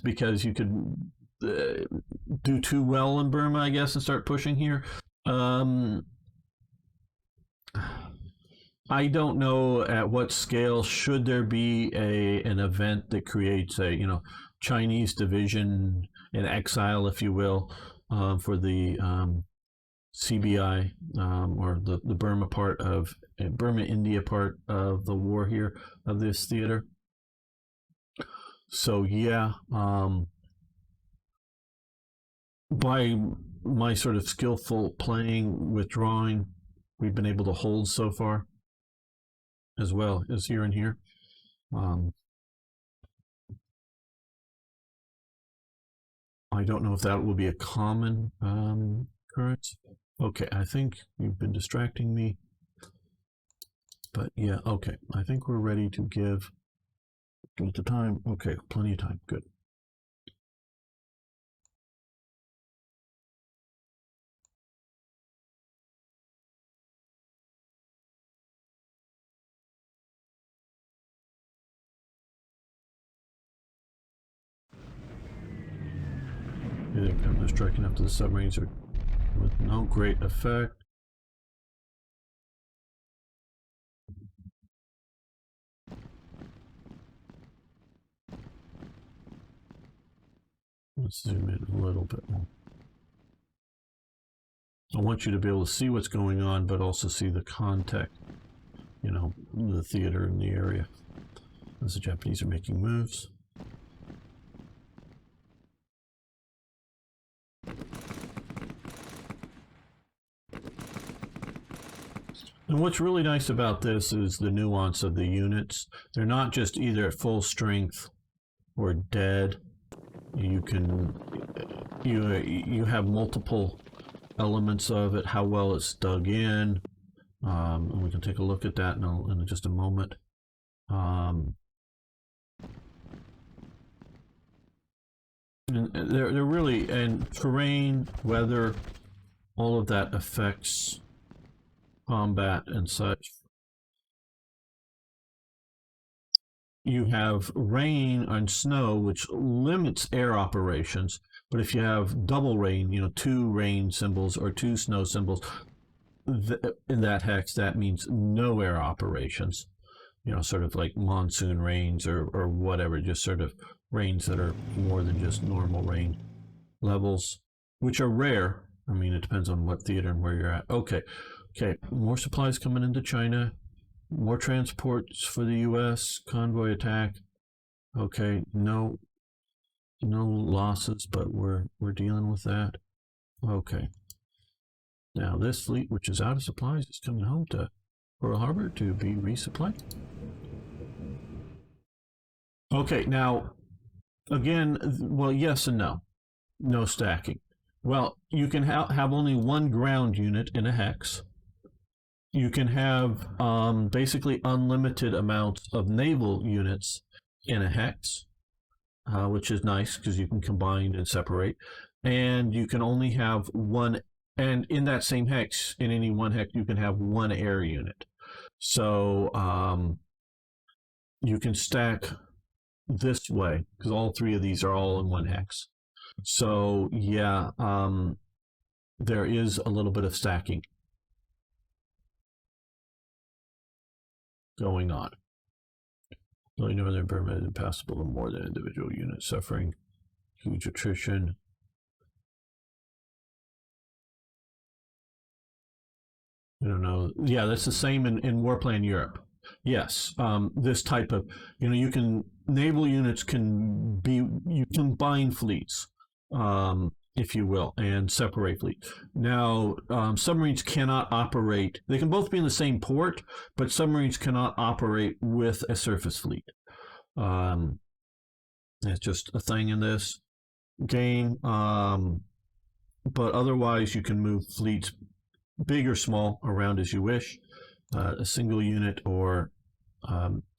because you could do too well in Burma, I guess, and start pushing here. I don't know at what scale should there be an event that creates a Chinese division in exile, if you will, for the CBI or the Burma part of Burma-India part of the war here of this theater. So yeah, by my sort of skillful playing, withdrawing, we've been able to hold so far, as well as here and here. I don't know if that will be a common occurrence. Okay, I think you've been distracting me. But yeah, okay. I think we're ready to give it the time. Okay, plenty of time. Good. I'm striking up to the submarines are with no great effect. Let's zoom in a little bit more. I want you to be able to see what's going on, but also see the context, the theater in the area. As the Japanese are making moves. And what's really nice about this is the nuance of the units. They're not just either at full strength or dead. You have multiple elements of it, how well it's dug in. And we can take a look at that in just a moment. And they're really, and terrain, weather, all of that affects combat and such. You have rain and snow, which limits air operations. But if you have double rain, 2 rain symbols or 2 snow symbols, in that hex, that means no air operations. Sort of like monsoon rains or whatever, just sort of rains that are more than just normal rain levels, which are rare. I mean, it depends on what theater and where you're at. Okay, more supplies coming into China. More transports for the U.S. Convoy attack. Okay, no losses, but we're dealing with that. Okay. Now this fleet, which is out of supplies, is coming home to Pearl Harbor to be resupplied. Okay, now again, well, yes and no. No stacking. Well, you can have only 1 ground unit in a hex. You can have basically unlimited amounts of naval units in a hex, which is nice because you can combine and separate. And you can only have 1, and in that same hex, in any 1 hex, you can have 1 air unit. So you can stack this way because all 3 of these are all in 1 hex. So yeah, there is a little bit of stacking going on. Really, Northern Burma is impassable to more than individual units, suffering huge attrition. I don't know. Yeah, that's the same in WarPlan Europe. Yes, this type of, naval units you combine fleets, if you will, and separate fleets. Now, submarines cannot operate. They can both be in the same port, but submarines cannot operate with a surface fleet. It's just a thing in this game. But otherwise, you can move fleets big or small around as you wish, a single unit or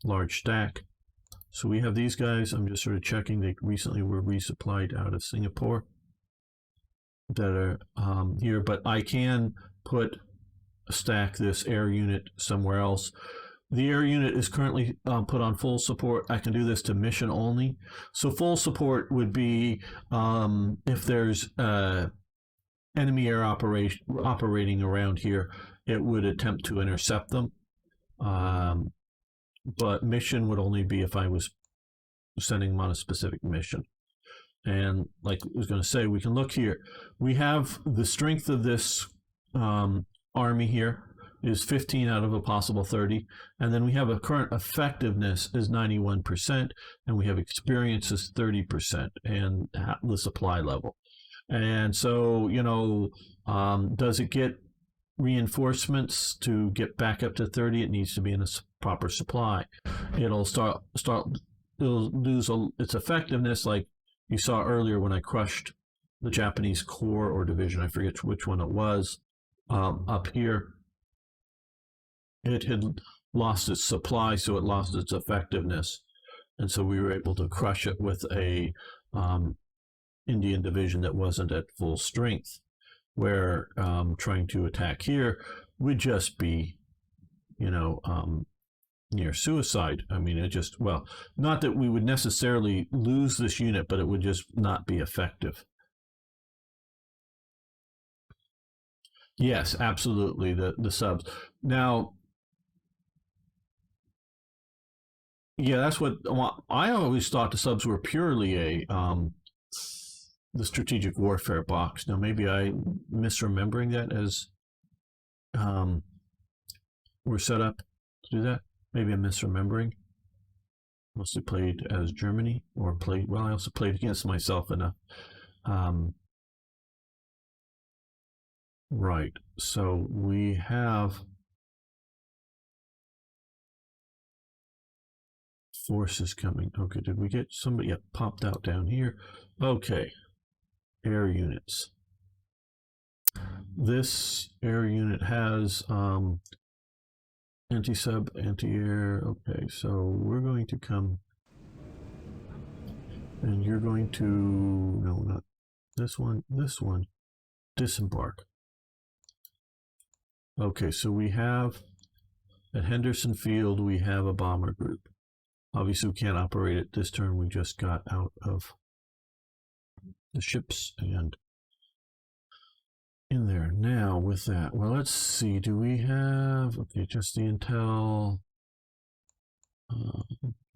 large stack. So we have these guys. I'm just sort of checking. They recently were resupplied out of Singapore that are here, but I can stack this air unit somewhere else. The air unit is currently put on full support. I can do this to mission only. So full support would be if there's enemy air operating around here, it would attempt to intercept them. But mission would only be if I was sending them on a specific mission. And like I was going to say, we can look here. We have the strength of this army here is 15 out of a possible 30. And then we have a current effectiveness is 91%. And we have experience is 30% and the supply level. And so, you know, does it get reinforcements to get back up to 30? It needs to be in a proper supply. It'll it'll lose its effectiveness, like you saw earlier when I crushed the Japanese corps or division. I forget which one it was. Up here, it had lost its supply, so it lost its effectiveness, and so we were able to crush it with a Indian division that wasn't at full strength. Where trying to attack here would just be, you know, near suicide. I mean, it just, well, not that we would necessarily lose this unit, but it would just not be effective. Yes, absolutely, the subs. Now, yeah, that's what I always thought the subs were purely a the strategic warfare box. Now, maybe I'm misremembering that as we're set up to do that. Maybe I'm misremembering. Mostly played as Germany, or played, well, I also played against myself enough. Right, so we have forces coming. Okay, did we get somebody? Yeah, popped out down here. Okay, air units. This air unit has anti-sub, anti-air. Okay, so we're going to come, and you're going to, no, not this one, disembark. Okay, so we have, at Henderson Field, we have a bomber group. Obviously, we can't operate it this turn. We just got out of the ships and in there. Now, with that, well, let's see. Do we have, okay, just the intel.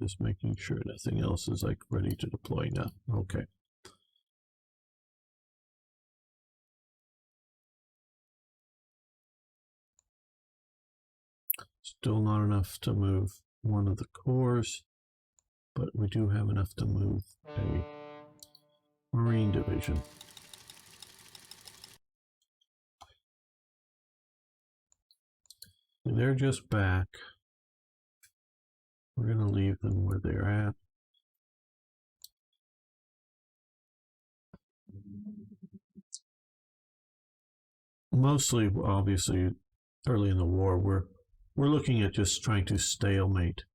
Just making sure nothing else is like ready to deploy now. Okay. Still not enough to move one of the cores, but we do have enough to move a Marine division. They're just back. We're going to leave them where they're at. Mostly, obviously, early in the war, we're looking at just trying to stalemate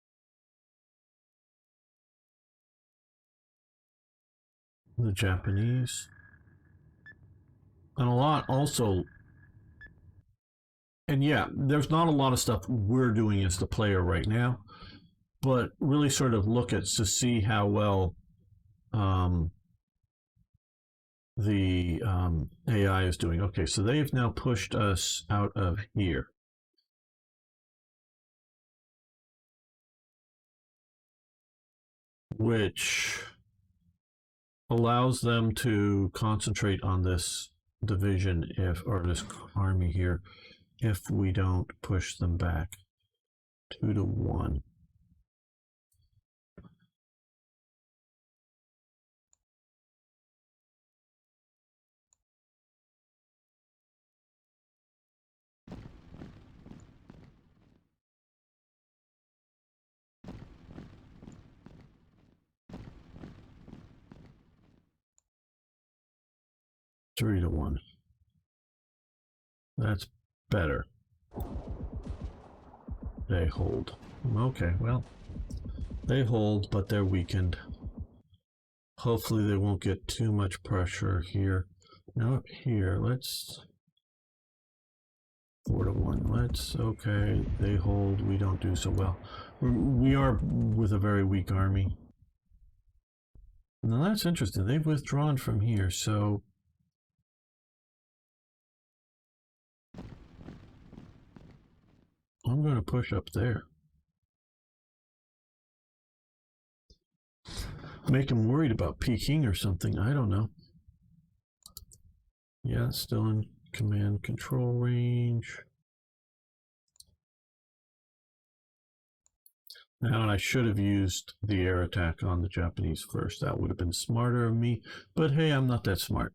the Japanese. And a lot also, and yeah, there's not a lot of stuff we're doing as the player right now, but really sort of look at to see how well the AI is doing. Okay, so they've now pushed us out of here. Which allows them to concentrate on this division or this army here if we don't push them back 2-1. Three to 1. That's better. They hold. Okay, well, they hold, but they're weakened. Hopefully they won't get too much pressure here. Now up here, let's 4-1. Let's, okay, they hold, we don't do so well. We are with a very weak army. Now that's interesting. They've withdrawn from here, so I'm going to push up there. Make them worried about Peking or something. I don't know. Yeah, still in command control range. Now, I should have used the air attack on the Japanese first. That would have been smarter of me. But hey, I'm not that smart.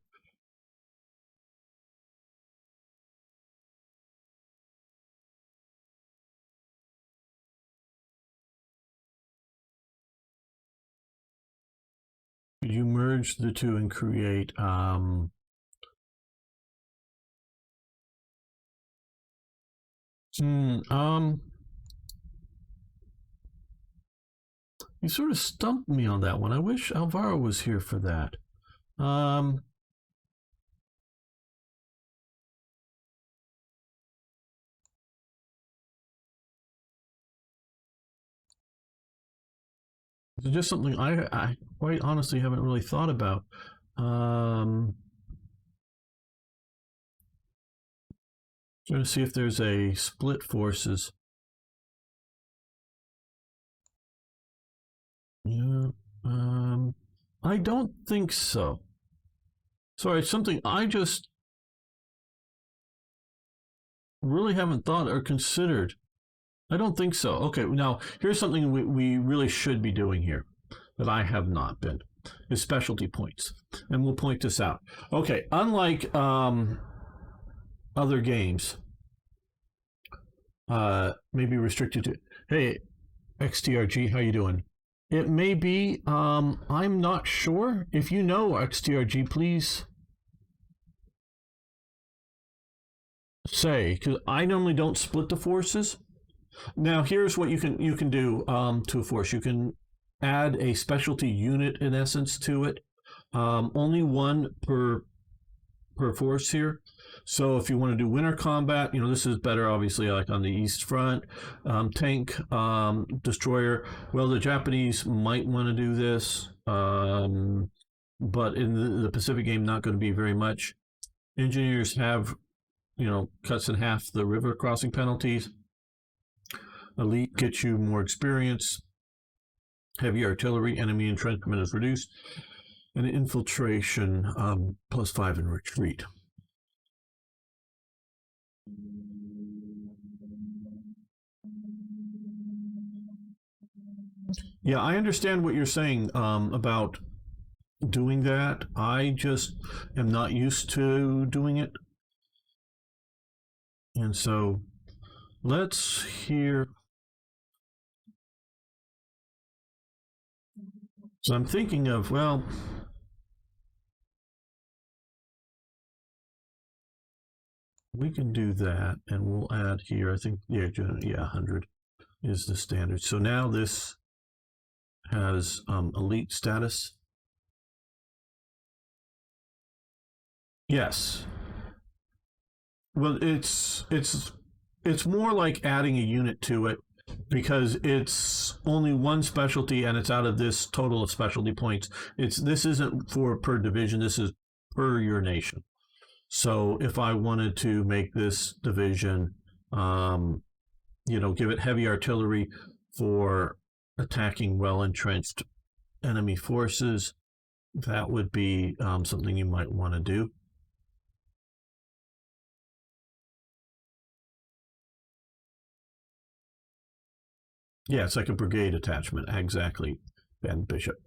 You merge the two and create you sort of stumped me on that one. I wish Alvaro was here for that. It's just something I quite honestly haven't really thought about. Trying to see if there's a split forces. Yeah. I don't think so. Sorry, it's something I just really haven't thought or considered. I don't think so. Okay, now here's something we really should be doing here that I have not been is specialty points. And we'll point this out. Okay, unlike other games, maybe restricted to, hey, XTRG, how you doing? It may be, I'm not sure. If you know XTRG, please say, because I normally don't split the forces. Now, here's what you can do to a force. You can add a specialty unit in essence to it. Only one per force here. So if you want to do winter combat, this is better obviously like on the East Front. Tank, destroyer. Well, the Japanese might want to do this, but in the Pacific game, not going to be very much. Engineers have, cuts in half the river crossing penalties. Elite gets you more experience. Heavy artillery, enemy entrenchment is reduced. And infiltration, +5 in retreat. Yeah, I understand what you're saying about doing that. I just am not used to doing it. And so let's hear. So I'm thinking of, well, we can do that and we'll add here, I think, yeah, 100 is the standard. So now this has elite status. Yes. Well, it's more like adding a unit to it because it's only one specialty and it's out of this total of specialty points. This isn't for per division. This is per your nation. So if I wanted to make this division, give it heavy artillery for attacking well entrenched enemy forces, that would be something you might want to do. Yeah, it's like a brigade attachment. Exactly, Ben Bishop.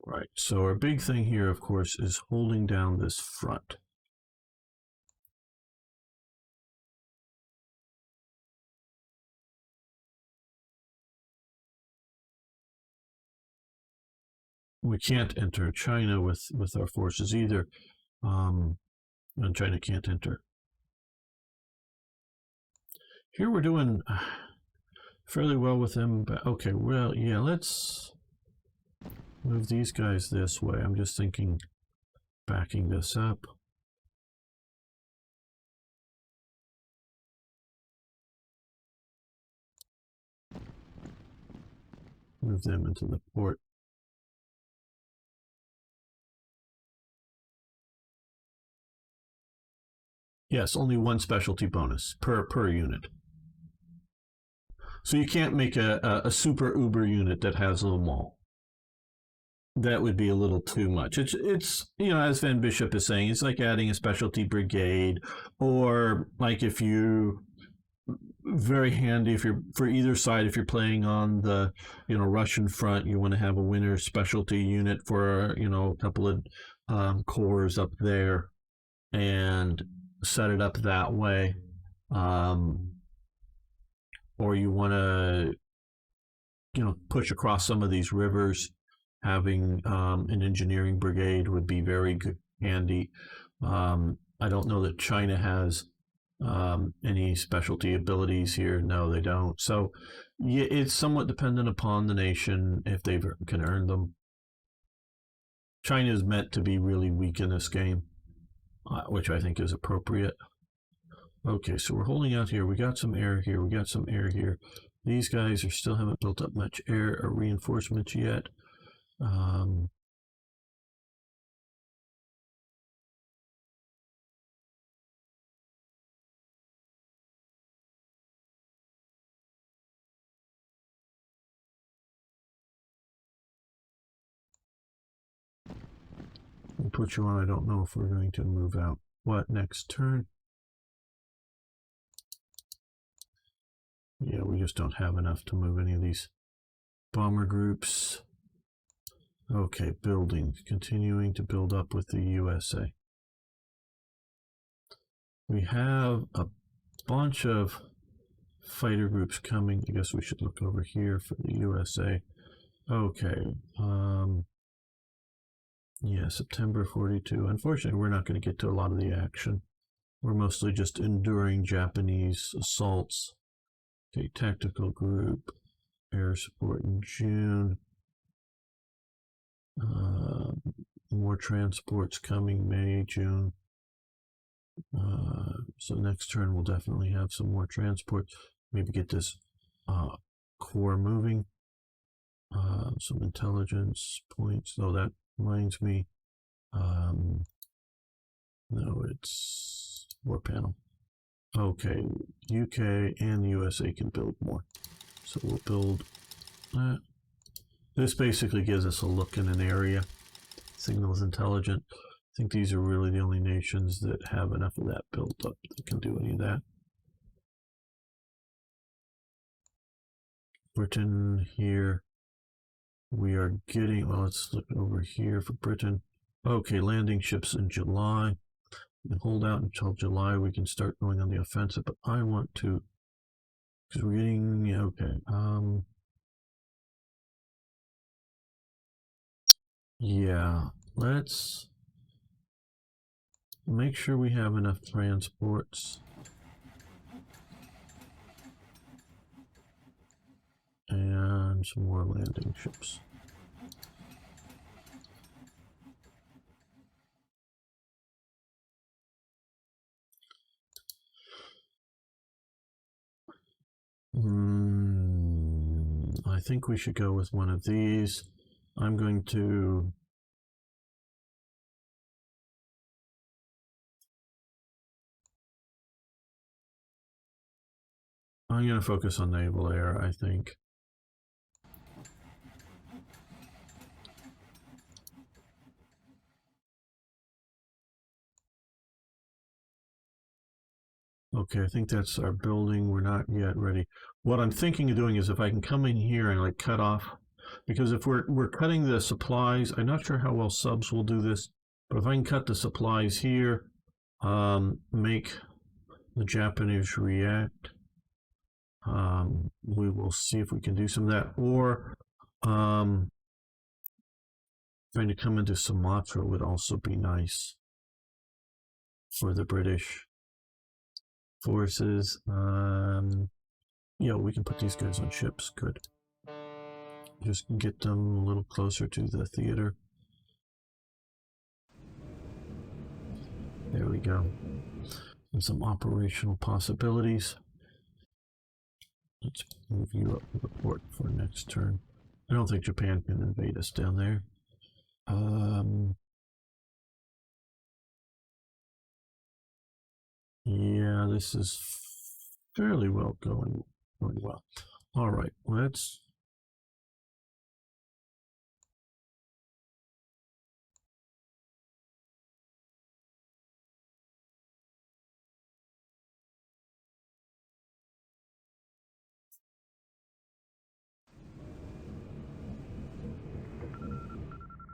Right, so our big thing here, of course, is holding down this front. We can't enter China with our forces either, and China can't enter Here we're doing fairly well with them, but okay, well, yeah, let's move these guys this way. I'm just thinking backing this up. Move them into the port. Yes, only one specialty bonus per unit. So you can't make a super uber unit that has them all. That would be a little too much. It's as Van Bishop is saying, it's like adding a specialty brigade, or like if you very handy if you're for either side. If you're playing on the Russian front, you want to have a winter specialty unit for a couple of corps up there and set it up that way. Or you want to push across some of these rivers. Having an engineering brigade would be very good, handy. I don't know that China has any specialty abilities here. No, they don't. So yeah, it's somewhat dependent upon the nation if they can earn them. China is meant to be really weak in this game, which I think is appropriate. Okay, so we're holding out here. We got some air here. We got some air here. These guys still haven't built up much air or reinforcements yet. We'll put you on. I don't know if we're going to move out. What, next turn? Yeah, we just don't have enough to move any of these bomber groups. Okay, building. Continuing to build up with the USA. We have a bunch of fighter groups coming. I guess we should look over here for the USA. Okay. Yeah, September 42. Unfortunately, we're not going to get to a lot of the action. We're mostly just enduring Japanese assaults. Okay, tactical group, air support in June. More transports coming May, June. So next turn we'll definitely have some more transports. Maybe get this core moving. Some intelligence points. Oh, that reminds me. No, it's war panel. Okay, UK and the USA can build more. So we'll build that. This basically gives us a look in an area. Signals intelligent. I think these are really the only nations that have enough of that built up that can do any of that. Britain here. We are getting, well, let's look over here for Britain. Okay, landing ships in July. We can hold out until July. We can start going on the offensive, but I want to, because we're getting, yeah, okay. Yeah, let's make sure we have enough transports. And some more landing ships. I think we should go with one of these. I'm going to focus on naval air, I think. Okay, I think that's our building. We're not yet ready. What I'm thinking of doing is if I can come in here and like cut off, because if we're cutting the supplies, I'm not sure how well subs will do this, but if I can cut the supplies here, make the Japanese react, we will see if we can do some of that, or trying to come into Sumatra would also be nice for the British. forces. Yeah, we can put these guys on ships. Good. Just get them a little closer to the theater. There we go. And some operational possibilities. Let's move you up to the port for next turn. I don't think Japan can invade us down there. Yeah, this is fairly well going well. All right, let's.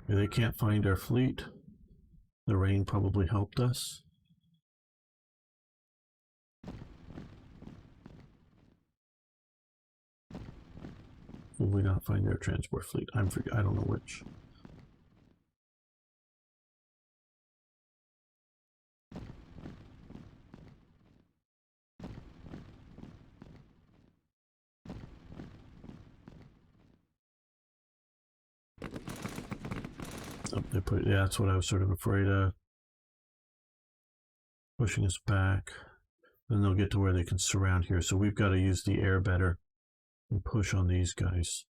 They can't find our fleet. The rain probably helped us. Will we not find their transport fleet? I don't know which. Oh, they put, yeah, that's what I was sort of afraid of. Pushing us back. Then they'll get to where they can surround here. So we've got to use the air better and push on these guys.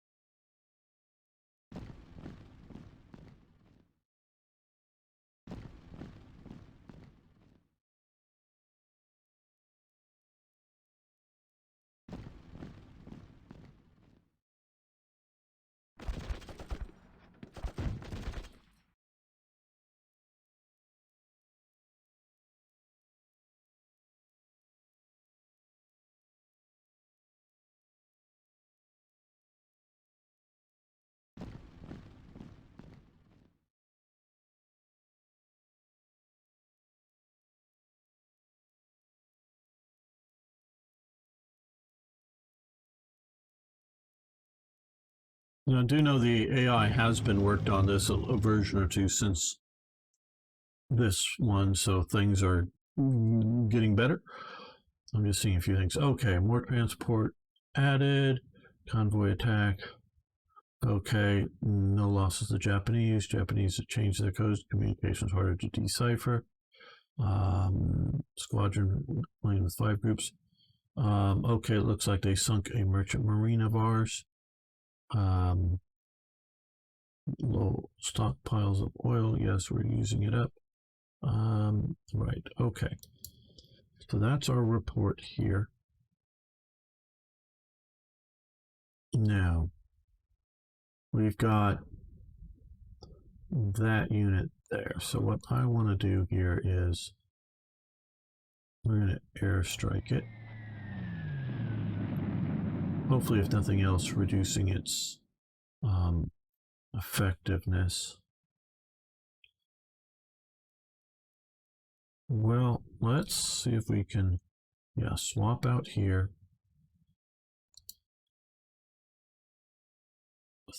Now, I do know the AI has been worked on this a version or two since this one, so things are getting better. I'm just seeing a few things. Okay, more transport added, convoy attack. Okay, no losses to Japanese. Japanese have changed their codes. Communications harder to decipher. Squadron playing with 5 groups. Okay, it looks like they sunk a merchant marine of ours. Low stockpiles of oil. Yes, we're using it up. Right, okay. So that's our report here. Now, we've got that unit there. So what I want to do here is we're going to airstrike it. Hopefully, if nothing else, reducing its effectiveness. Well, let's see if we can, yeah, swap out here.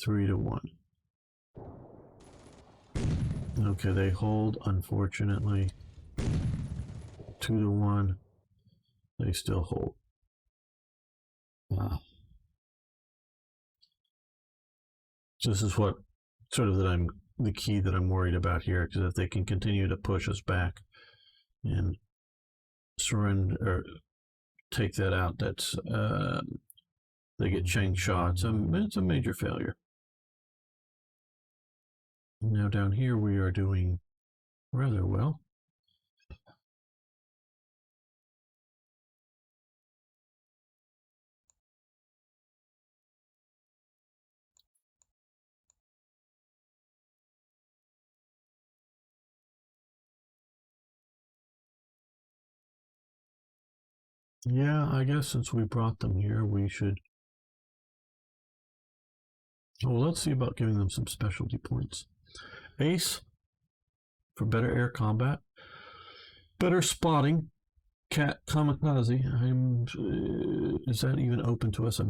3 to 1. Okay, they hold, unfortunately. 2 to 1. They still hold. Wow. So this is what sort of the key that I'm worried about here, because if they can continue to push us back and surrender or take that out, that's they get Cheng shots. It's a major failure. Now down here we are doing rather well. Yeah, I guess since we brought them here, we should. Oh, let's see about giving them some specialty points. Ace for better air combat, better spotting. Cat kamikaze. Is that even open to us?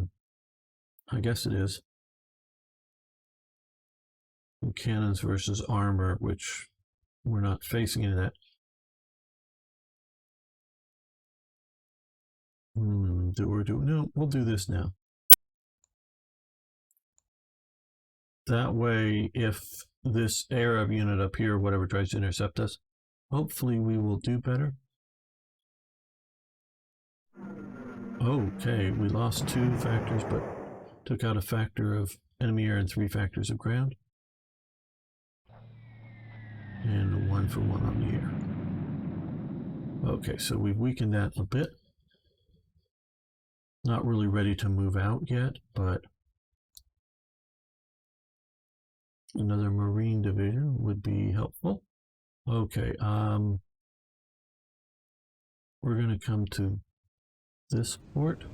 I guess it is. And cannons versus armor, which we're not facing any of that. do what we're doing. No, we'll do this now. That way, if this Arab unit up here, whatever, tries to intercept us, hopefully we will do better. Okay, we lost 2 factors, but took out a factor of enemy air and 3 factors of ground. And 1 for 1 on the air. Okay, so we've weakened that a bit. Not really ready to move out yet, but another Marine division would be helpful. Okay, we're going to come to this port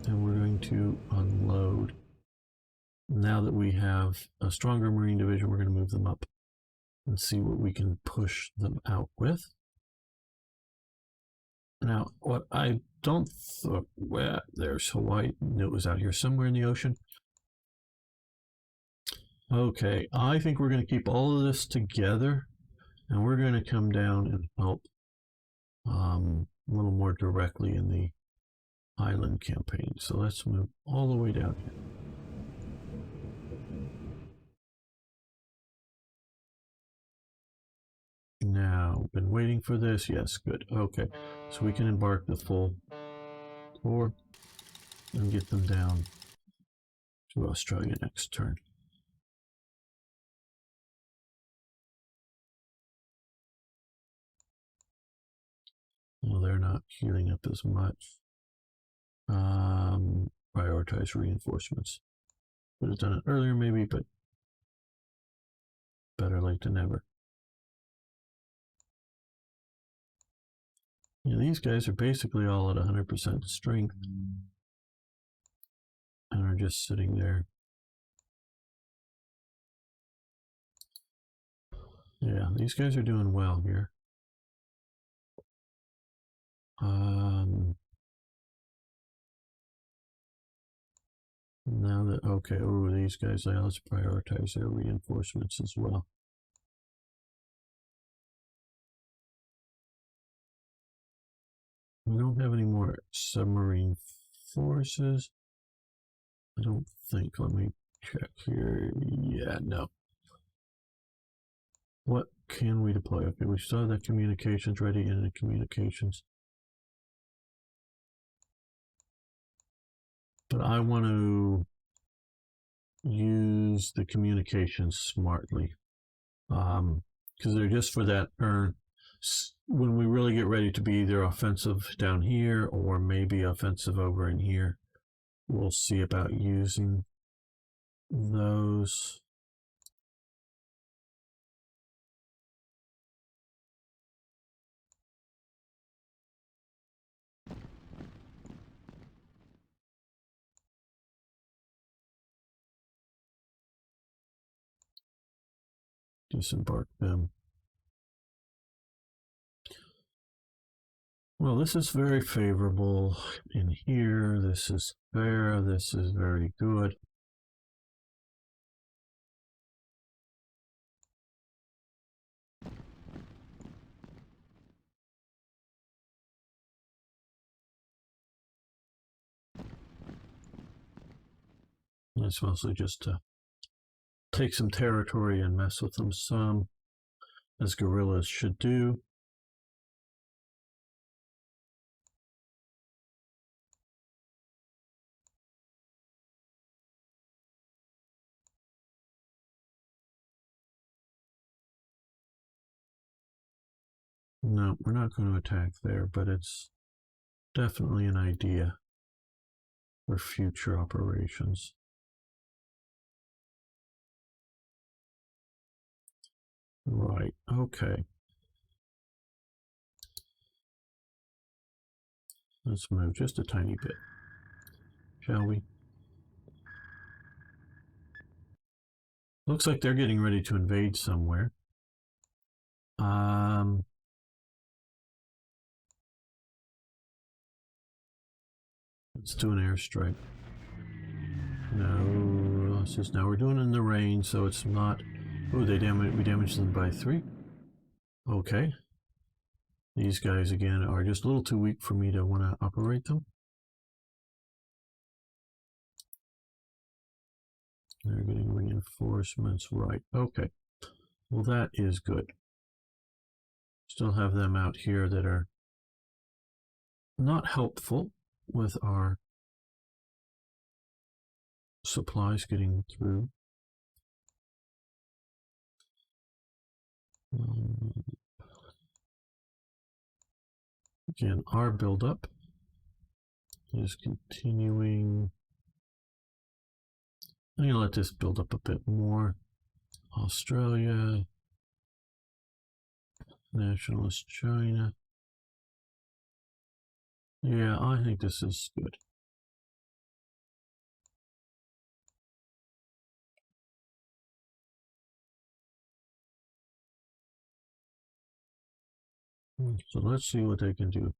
and we're going to unload. Now that we have a stronger Marine division, we're going to move them up and see what we can push them out with. Now, what I don't well, there's Hawaii. It was out here somewhere in the ocean. Okay, I think we're going to keep all of this together and we're going to come down and help a little more directly in the island campaign. So let's move all the way down here. Now, been waiting for this. Yes, good. Okay, so we can embark the full tour and get them down to Australia next turn. Well, they're not healing up as much. Prioritize reinforcements. Would have done it earlier maybe, but better late than never. Yeah, these guys are basically all at 100% strength and are just sitting there. Yeah, these guys are doing well here. Now that, okay, oh, these guys, let's prioritize their reinforcements as well. We don't have any more submarine forces. I don't think. Let me check here. Yeah, no. What can we deploy? Okay, we still have that communications ready in the communications. But I want to use the communications smartly. Because they're just for that turn. When we really get ready to be either offensive down here or maybe offensive over in here, we'll see about using those. Disembark them. Well, this is very favorable in here. This is fair. This is very good. It's mostly just to take some territory and mess with them some, as guerrillas should do. No, we're not going to attack there, but it's definitely an idea for future operations. Right, okay. Let's move just a tiny bit, shall we? Looks like they're getting ready to invade somewhere. Let's do an airstrike. No, it's just now we're doing it in the rain, so it's not. Oh, we damaged them by 3. Okay. These guys again are just a little too weak for me to want to operate them. They're getting reinforcements, right? Okay. Well, that is good. Still have them out here that are not helpful with our supplies getting through. Again, our buildup is continuing. I'm going to let this build up a bit more. Australia, nationalist China. Yeah, I think this is good. So let's see what they can do.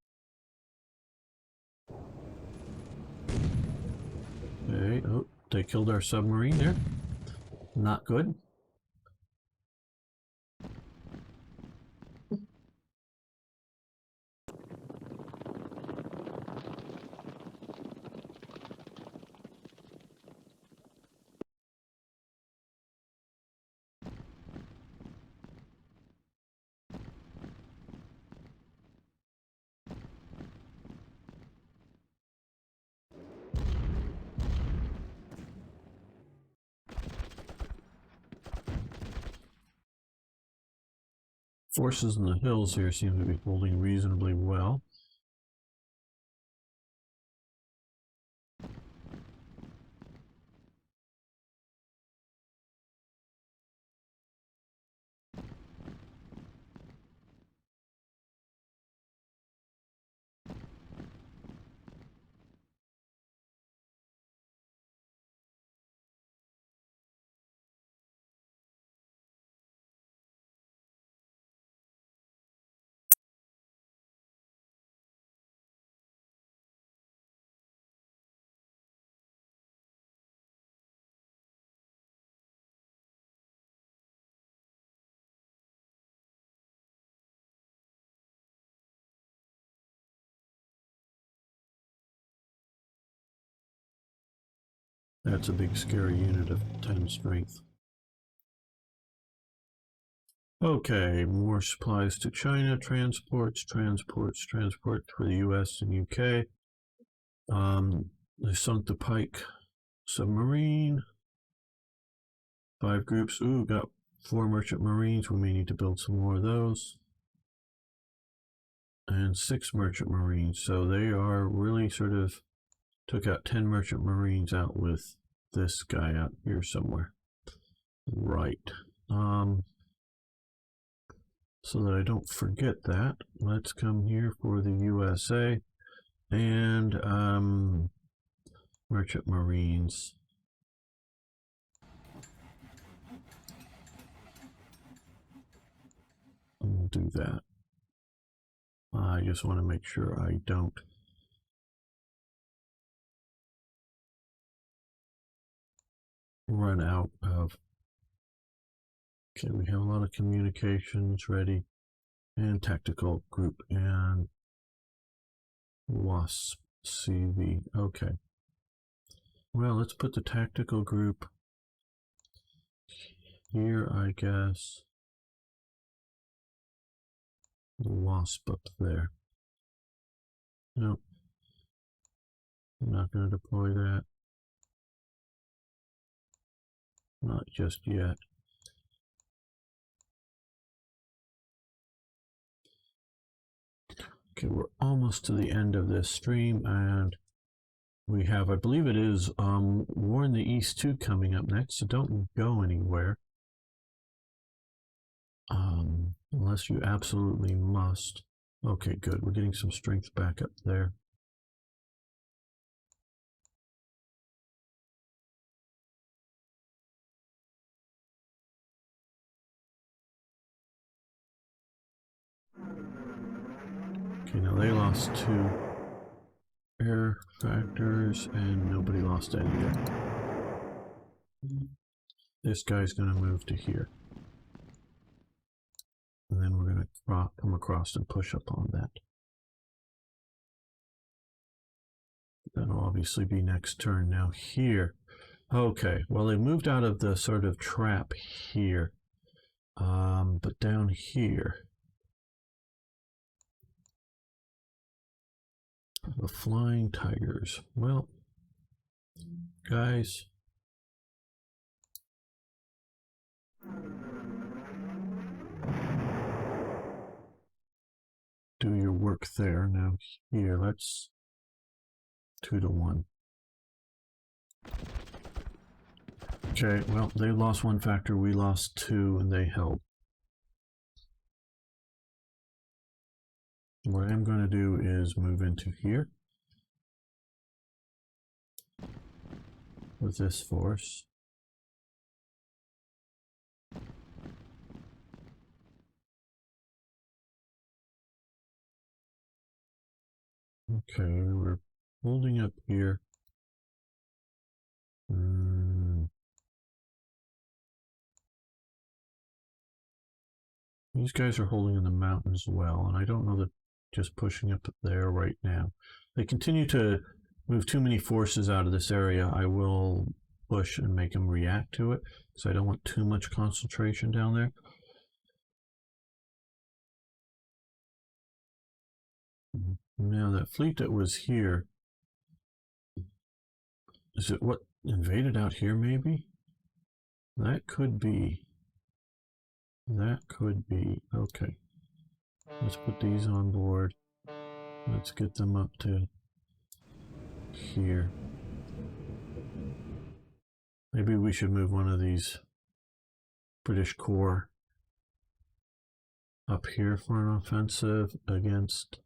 Okay, oh, they killed our submarine there. Not good. Forces in the hills here seem to be holding reasonably well. That's a big scary unit of 10 strength. Okay, more supplies to China, transports for the US and UK. They sunk the Pike submarine. 5 groups. Ooh, got 4 merchant marines. We may need to build some more of those. And 6 merchant marines. So they are really sort of took out 10 merchant marines out with this guy out here somewhere. Right. So that I don't forget that, let's come here for the USA and merchant marines. We'll do that. I just want to make sure I don't run out of. Okay, we have a lot of communications ready, and tactical group and WASP CV. Okay. Well, let's put the tactical group here, I guess. The WASP up there. Nope. I'm not going to deploy that. Not just yet. Okay, we're almost to the end of this stream, and we have, I believe it is, War in the East 2 coming up next, so don't go anywhere. Unless you absolutely must. Okay, good. We're getting some strength back up there. Okay, now they lost 2 air factors, and nobody lost any yet. This guy's going to move to here. And then we're going to come across and push up on that. That'll obviously be next turn. Now here, Okay, well, they moved out of the sort of trap here. But down here, the flying tigers. Well, guys, do your work there. Now here, let's 2 to 1. Okay, well, they lost 1 factor, we lost 2, and they held. What I'm going to do is move into here with this force. Okay, we're holding up here. These guys are holding in the mountains well, and I don't know that just pushing up there right now. They continue to move too many forces out of this area. I will push and make them react to it, because I don't want too much concentration down there. Now that fleet that was here, is it what invaded out here maybe? That could be. That could be. Okay. Let's put these on board. Let's get them up to here. Maybe we should move one of these British Corps up here for an offensive against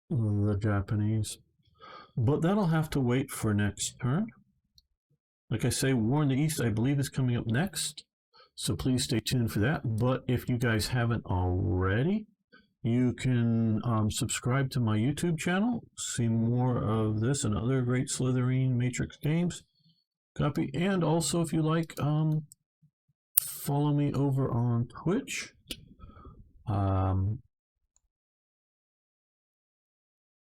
the Japanese. But that'll have to wait for next turn. Like I say, War in the East, I believe, is coming up next. So please stay tuned for that. But if you guys haven't already, you can subscribe to my YouTube channel, see more of this and other great Slytherin Matrix games. Copy. And also, if you like, follow me over on Twitch.